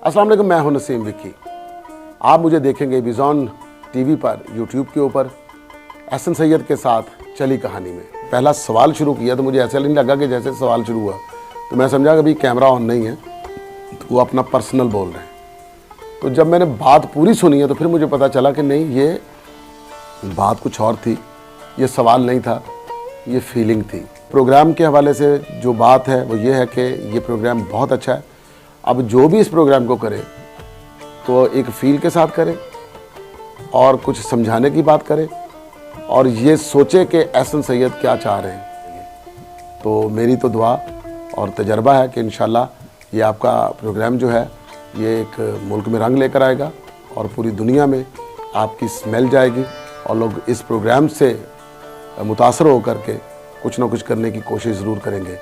अस्सलाम वालेकुम, मैं हूं नसीम विक्की। आप मुझे देखेंगे विज़न टीवी पर, यूट्यूब के ऊपर एहसन सैयद के साथ चली कहानी में। पहला सवाल शुरू किया तो मुझे ऐसा नहीं लगा कि जैसे सवाल शुरू हुआ तो मैं समझा कि अभी कैमरा ऑन नहीं है, तो वो अपना पर्सनल बोल रहे हैं। तो जब मैंने बात पूरी सुनी है तो फिर मुझे पता चला कि नहीं, ये बात कुछ और थी, ये सवाल नहीं था, ये फीलिंग थी। प्रोग्राम के हवाले से जो बात है वो ये है कि ये प्रोग्राम बहुत अच्छा है। अब जो भी इस प्रोग्राम को करे तो एक फील के साथ करे और कुछ समझाने की बात करे और ये सोचे कि एहसन सैयद क्या चाह रहे हैं। तो मेरी तो दुआ और तजर्बा है कि इंशाल्लाह ये आपका प्रोग्राम जो है ये एक मुल्क में रंग लेकर आएगा और पूरी दुनिया में आपकी स्मेल जाएगी और लोग इस प्रोग्राम से मुतासर होकर के कुछ ना कुछ करने की कोशिश ज़रूर करेंगे।